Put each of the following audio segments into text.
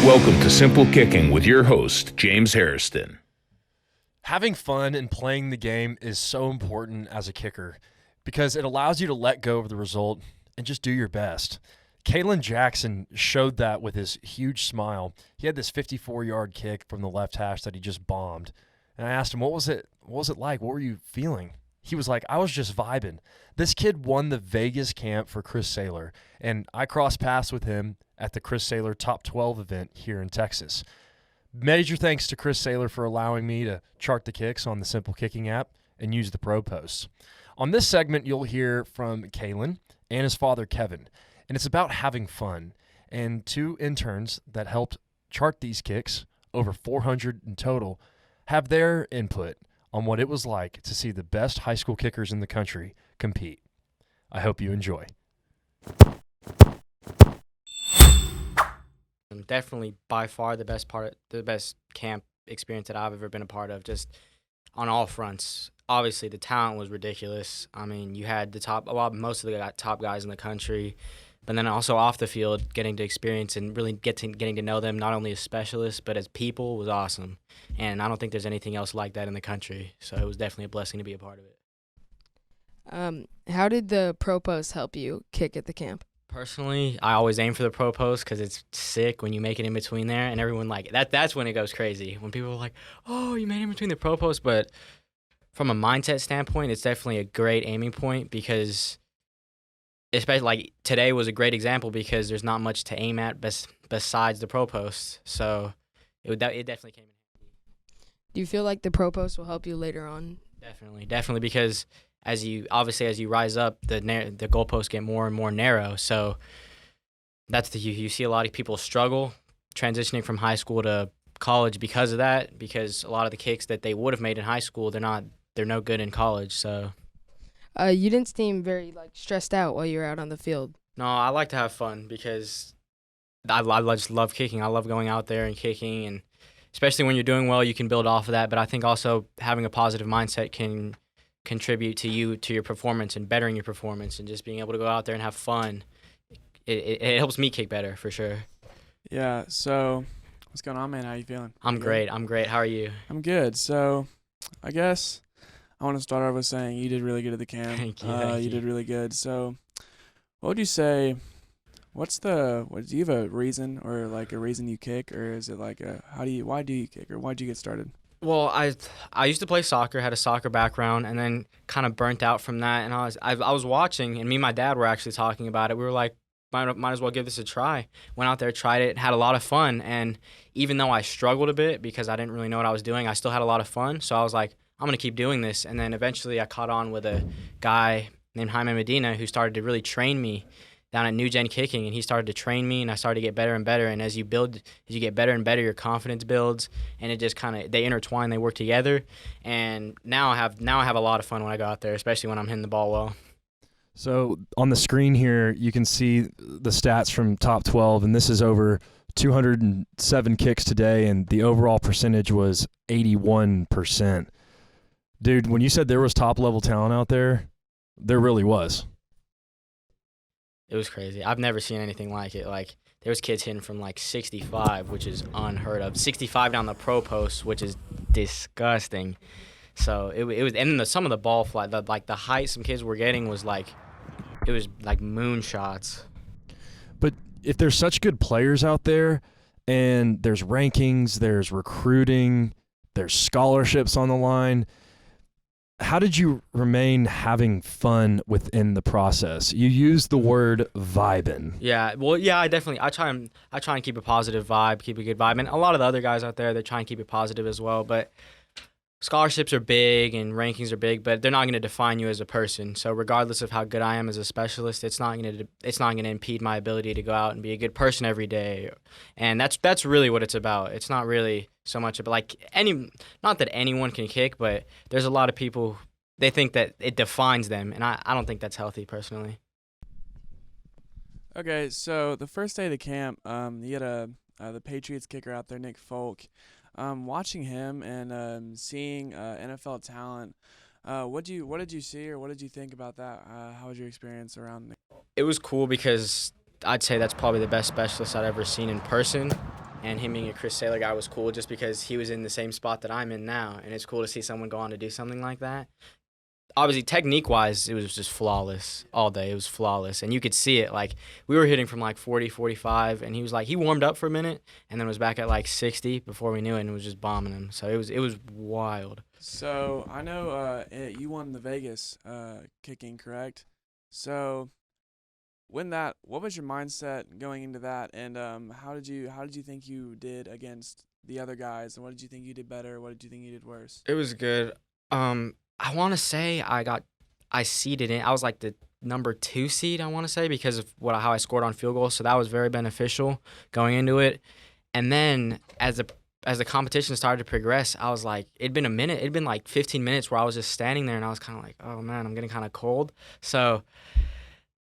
Welcome to Simple Kicking with your host, James Harrison. Having fun and playing the game is so important as a kicker because it allows you to let go of the result and just do your best. Kalen Jackson showed that with his huge smile. He had this 54-yard kick from the left hash that he just bombed. And I asked him, what was it like? What were you feeling? He was like, I was just vibing. This kid won the Vegas camp for Chris Saylor, and I crossed paths with him at the Chris Saylor Top 12 event here in Texas. Major thanks to Chris Saylor for allowing me to chart the kicks on the Simple Kicking app and use the pro posts. On this segment, you'll hear from Kalen and his father, Kevin, and it's about having fun. And two interns that helped chart these kicks, over 400 in total, have their input on what it was like to see the best high school kickers in the country compete. I hope you enjoy. Definitely by far the best camp experience that I've ever been a part of, just on all fronts. Obviously, the talent was ridiculous. I mean, you had most of the top guys in the country, but then also off the field, getting to experience and really getting to know them not only as specialists but as people was awesome. And I don't think there's anything else like that in the country. So it was definitely a blessing to be a part of it. How did the pro post help you kick at the camp? Personally, I always aim for the pro post because it's sick when you make it in between there, and everyone that's when it goes crazy. When people are like, oh, you made it in between the pro post. But from a mindset standpoint, it's definitely a great aiming point because especially today was a great example because there's not much to aim at besides the pro post. So it definitely came in handy. Do you feel like the pro post will help you later on? Definitely because as you rise up, the goalposts get more and more narrow. So that's you see a lot of people struggle transitioning from high school to college because of that. Because a lot of the kicks that they would have made in high school, they're no good in college. So you didn't seem very stressed out while you were out on the field. No, I like to have fun because I just love kicking. I love going out there and kicking, and especially when you're doing well, you can build off of that. But I think also having a positive mindset can contribute to your performance and bettering your performance, and just being able to go out there and have fun. It helps me kick better for sure. Yeah, so what's going on, man? How you feeling? I'm great. How are you? I'm good. So I guess I want to start off with saying you did really good at the camp. Thank you. You did really good. So what would you say, do you have a reason or a reason you kick, or is it why do you kick, or why'd you get started? Well, I used to play soccer, had a soccer background, and then kind of burnt out from that. And I was watching, and me and my dad were actually talking about it. We were like, might as well give this a try. Went out there, tried it, had a lot of fun. And even though I struggled a bit because I didn't really know what I was doing, I still had a lot of fun. So I was like, I'm going to keep doing this. And then eventually I caught on with a guy named Jaime Medina who started to really train me down at New Gen Kicking, and he started to train me, and I started to get better and better. And as you get better and better, your confidence builds, and it just they intertwine, they work together. And now I have a lot of fun when I go out there, especially when I'm hitting the ball well. So on the screen here, you can see the stats from Top 12, and this is over 207 kicks today, and the overall percentage was 81%. Dude, when you said there was top-level talent out there, there really was. It was crazy. I've never seen anything like it. There was kids hitting from 65, which is unheard of. 65 down the pro post, which is disgusting. So it was, and then some of the ball flight, the height some kids were getting was it was like moon shots. But if there's such good players out there, and there's rankings, there's recruiting, there's scholarships on the line, how did you remain having fun within the process? You used the word vibing. Yeah, well, yeah, I try and keep a positive vibe, keep a good vibe, and a lot of the other guys out there, they try and keep it positive as well. But scholarships are big and rankings are big, but they're not going to define you as a person. So regardless of how good I am as a specialist, it's not going to impede my ability to go out and be a good person every day. And that's really what it's about. It's not really so much about not that anyone can kick, but there's a lot of people, they think that it defines them, and I don't think that's healthy personally. Okay, so the first day of the camp, you had the Patriots kicker out there, Nick Folk. Watching him and seeing NFL talent, what did you see, or what did you think about that? How was your experience around Nick? It was cool because I'd say that's probably the best specialist I'd ever seen in person. and him being a Chris Saylor guy was cool just because he was in the same spot that I'm in now, and it's cool to see someone go on to do something like that. Obviously, technique-wise, it was just flawless all day. It was flawless, and you could see it. Like, we were hitting from, like, 40, 45, and he was like, he warmed up for a minute and then was back at, like, 60 before we knew it and was just bombing him. So it was wild. So I know you won the Vegas kicking, correct? So what was your mindset going into that, and how did you think you did against the other guys, and what did you think you did better? What did you think you did worse? It was good. I want to say I seeded in. I was like the number 2 seed, I want to say, because of how I scored on field goals. So that was very beneficial going into it. And then as the competition started to progress, I was like, it'd been a minute. It'd been like 15 minutes where I was just standing there, and I was kind of like, oh man, I'm getting kind of cold. So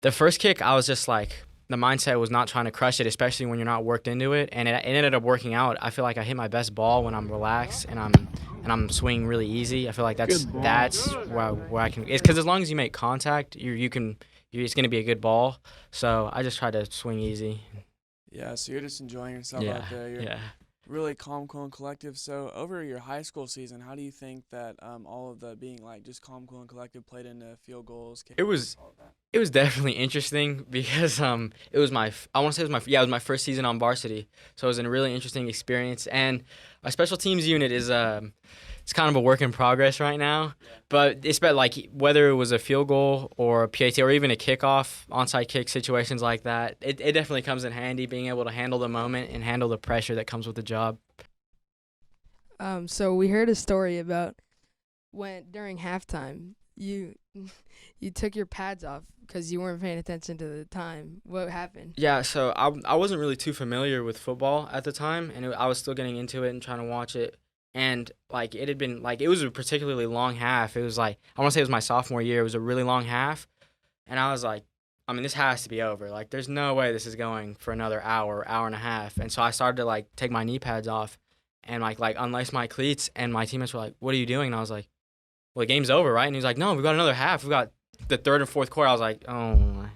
the first kick, I was just like, the mindset was not trying to crush it, especially when you're not worked into it. And it ended up working out. I feel like I hit my best ball when I'm relaxed and I'm swinging really easy. I feel like that's where I can. It's because as long as you make contact, it's gonna be a good ball. So I just try to swing easy. Yeah, so you're just enjoying yourself out there. You're really calm, cool, and collective. So over your high school season, how do you think that all of the being like just calm, cool, and collective played into field goals? It was definitely interesting because it was my first season on varsity, so it was a really interesting experience. And our special teams unit is it's kind of a work in progress right now, but it's about like whether it was a field goal or a PAT or even a kickoff, onside kick situations like that, it definitely comes in handy being able to handle the moment and handle the pressure that comes with the job. So we heard a story about when during halftime you took your pads off because you weren't paying attention to the time. What happened? Yeah, so I wasn't really too familiar with football at the time, and I was still getting into it and trying to watch it. And like it had been like it was a particularly long half. It was like I want to say it was my sophomore year. It was a really long half, and I was like, I mean, this has to be over. Like, there's no way this is going for another hour and a half. And so I started to like take my knee pads off, and like unlace my cleats. And my teammates were like, "What are you doing?" And I was like, "Well, the game's over, right?" And he's like, "No, we've got another half. We've got the third and fourth quarter." I was like, "Oh my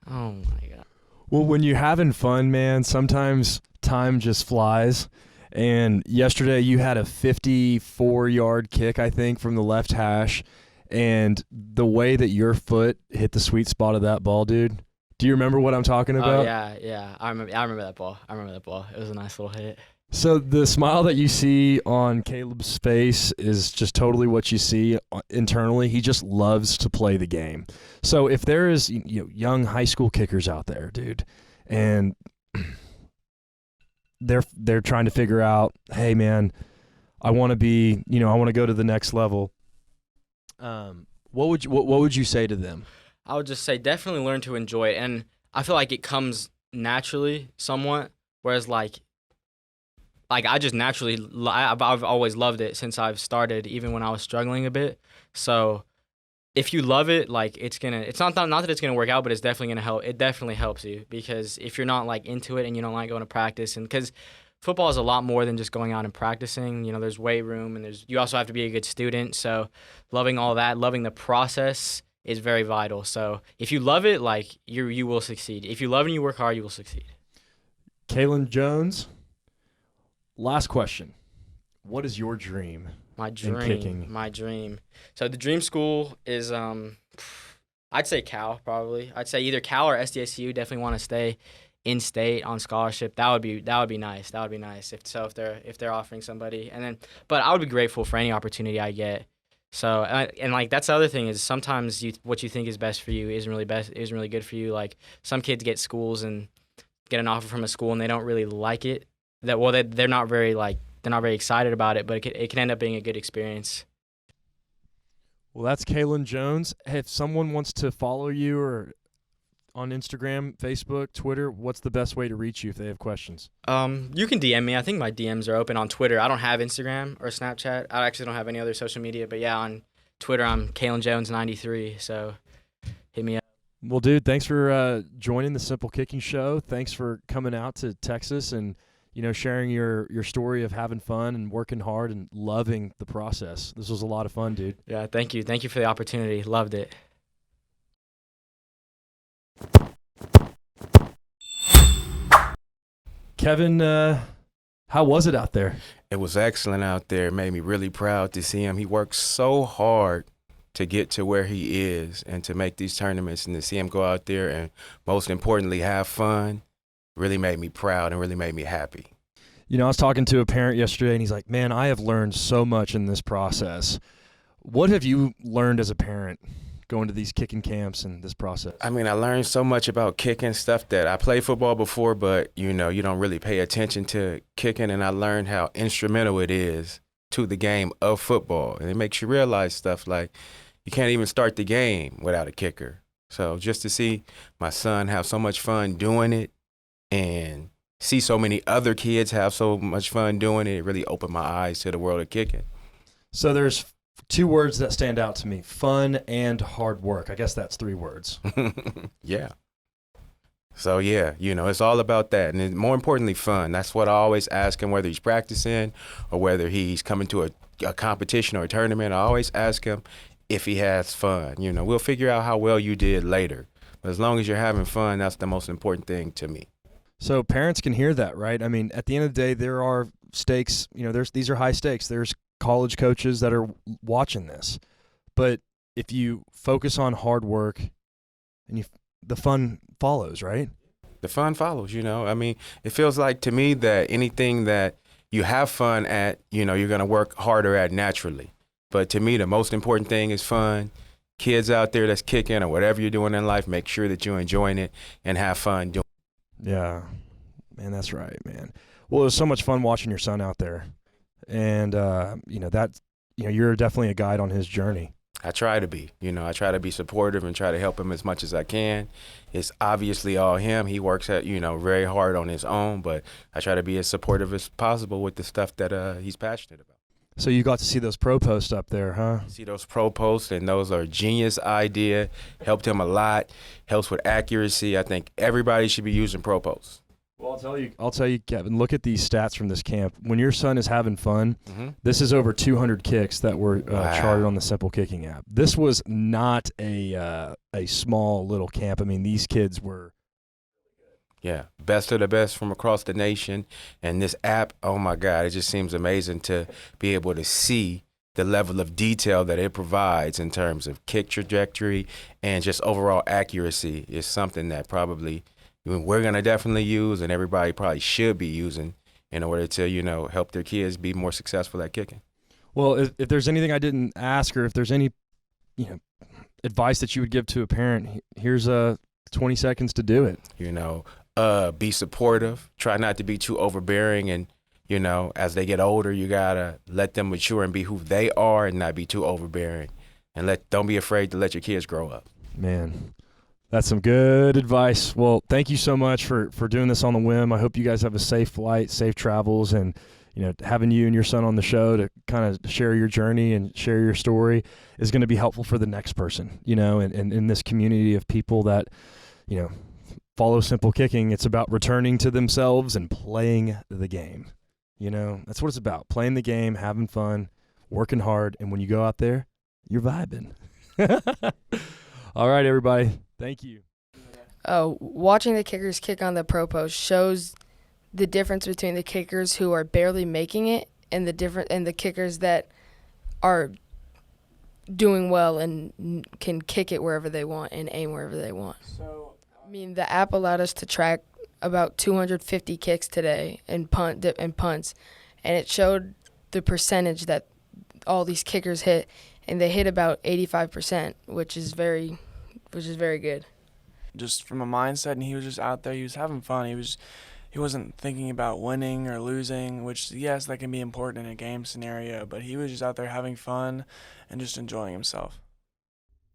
god." Well, when you're having fun, man, sometimes time just flies. And yesterday you had a 54-yard kick, I think, from the left hash. And the way that your foot hit the sweet spot of that ball, dude. Do you remember what I'm talking about? Oh, yeah. I remember that ball. It was a nice little hit. So the smile that you see on Caleb's face is just totally what you see internally. He just loves to play the game. So if there is young high school kickers out there, dude, and they're trying to figure out, hey man, I want to go to the next level. What would you say to them? I would just say definitely learn to enjoy it, and I feel like it comes naturally somewhat. Whereas like I just naturally I've always loved it since I've started, even when I was struggling a bit. So if you love it, like it's not that it's gonna work out, but it's definitely gonna help. It definitely helps you, because if you're not like into it and you don't like going to practice, and because football is a lot more than just going out and practicing. There's weight room, and you also have to be a good student. So loving all that, loving the process is very vital. So if you love it, like you will succeed. If you love it and you work hard, you will succeed. Kalen Jones, last question. What is your dream? My dream. In kicking? My dream. So the dream school is I'd say Cal probably. I'd say either Cal or SDSU. Definitely want to stay in state on scholarship. That would be nice. That would be nice if they're offering somebody. But I would be grateful for any opportunity I get. So and like that's the other thing is sometimes what you think is best for you isn't really good for you. Like some kids get schools and get an offer from a school and they don't really like it. They're not very excited about it, but it can end up being a good experience. Well, that's Kalen Jones. If someone wants to follow you or on Instagram, Facebook, Twitter, what's the best way to reach you if they have questions? You can DM me. I think my DMs are open on Twitter. I don't have Instagram or Snapchat. I actually don't have any other social media, but yeah, on Twitter I'm Kalen Jones 93. So hit me up. Well, dude, thanks for joining the Simple Kicking Show. Thanks for coming out to Texas and sharing your story of having fun and working hard and loving the process. This was a lot of fun, dude. Yeah, thank you. Thank you for the opportunity. Loved it. Kevin, how was it out there? It was excellent out there. It made me really proud to see him. He worked so hard to get to where he is and to make these tournaments, and to see him go out there and, most importantly, have fun really made me proud and really made me happy. You know, I was talking to a parent yesterday, and he's like, man, I have learned so much in this process. What have you learned as a parent going to these kicking camps and this process? I mean, I learned so much about kicking, stuff that I played football before, but, you know, you don't really pay attention to kicking, and I learned how instrumental it is to the game of football. And it makes you realize stuff like you can't even start the game without a kicker. So just to see my son have so much fun doing it and see so many other kids have so much fun doing it, it really opened my eyes to the world of kicking. So there's two words that stand out to me: fun and hard work. I guess that's 3 words. Yeah. So, yeah, you know, it's all about that. And more importantly, fun. That's what I always ask him, whether he's practicing or whether he's coming to a competition or a tournament. I always ask him if he has fun. You know, we'll figure out how well you did later. But as long as you're having fun, that's the most important thing to me. So parents can hear that, right? I mean, at the end of the day, there are stakes. You know, these are high stakes. There's college coaches that are watching this. But if you focus on hard work, and the fun follows, right? The fun follows, you know. I mean, it feels like to me that anything that you have fun at, you know, you're going to work harder at naturally. But to me, the most important thing is fun. Kids out there that's kicking or whatever you're doing in life, make sure that you're enjoying it and have fun doing it. Yeah, man, that's right, man. Well, it was so much fun watching your son out there, and you're definitely a guide on his journey. I try to be, I try to be supportive and try to help him as much as I can. It's obviously all him. He works at, very hard on his own, but I try to be as supportive as possible with the stuff that he's passionate about. So you got to see those pro posts up there, huh? See those pro posts, and those are a genius idea. Helped him a lot. Helps with accuracy. I think everybody should be using pro posts. Well, I'll tell you, Kevin, look at these stats from this camp. When your son is having fun, this is over 200 kicks that were charted on the Simple Kicking app. This was not a small little camp. I mean, these kids were yeah, best of the best from across the nation. And this app, oh my God, it just seems amazing to be able to see the level of detail that it provides in terms of kick trajectory and just overall accuracy is something that probably we're going to definitely use, and everybody probably should be using in order to, help their kids be more successful at kicking. Well, if there's anything I didn't ask, or if there's any, advice that you would give to a parent, here's 20 seconds to do it. Be supportive. Try not to be too overbearing, and as they get older, you gotta let them mature and be who they are, and not be too overbearing. And don't be afraid to let your kids grow up. Man, that's some good advice. Well, thank you so much for doing this on the whim. I hope you guys have a safe flight, safe travels, and having you and your son on the show to kind of share your journey and share your story is going to be helpful for the next person. And in this community of people that follow Simple Kicking, it's about returning to themselves and playing the game. That's what it's about. Playing the game, having fun, working hard, and when you go out there, you're vibing. All right, everybody. Thank you. Watching the kickers kick on the pro post shows the difference between the kickers who are barely making it and the kickers that are doing well and can kick it wherever they want and aim wherever they want. The app allowed us to track about 250 kicks today and punts, and it showed the percentage that all these kickers hit, and they hit about 85%, which is very good. Just from a mindset, and he was just out there. He was having fun. He wasn't thinking about winning or losing, which, yes, that can be important in a game scenario, but he was just out there having fun and just enjoying himself.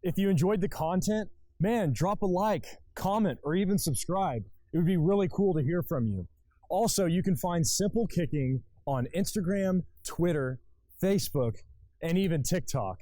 If you enjoyed the content, man, drop a like, comment, or even subscribe. It would be really cool to hear from you. Also, you can find Simple Kicking on Instagram, Twitter, Facebook, and even TikTok.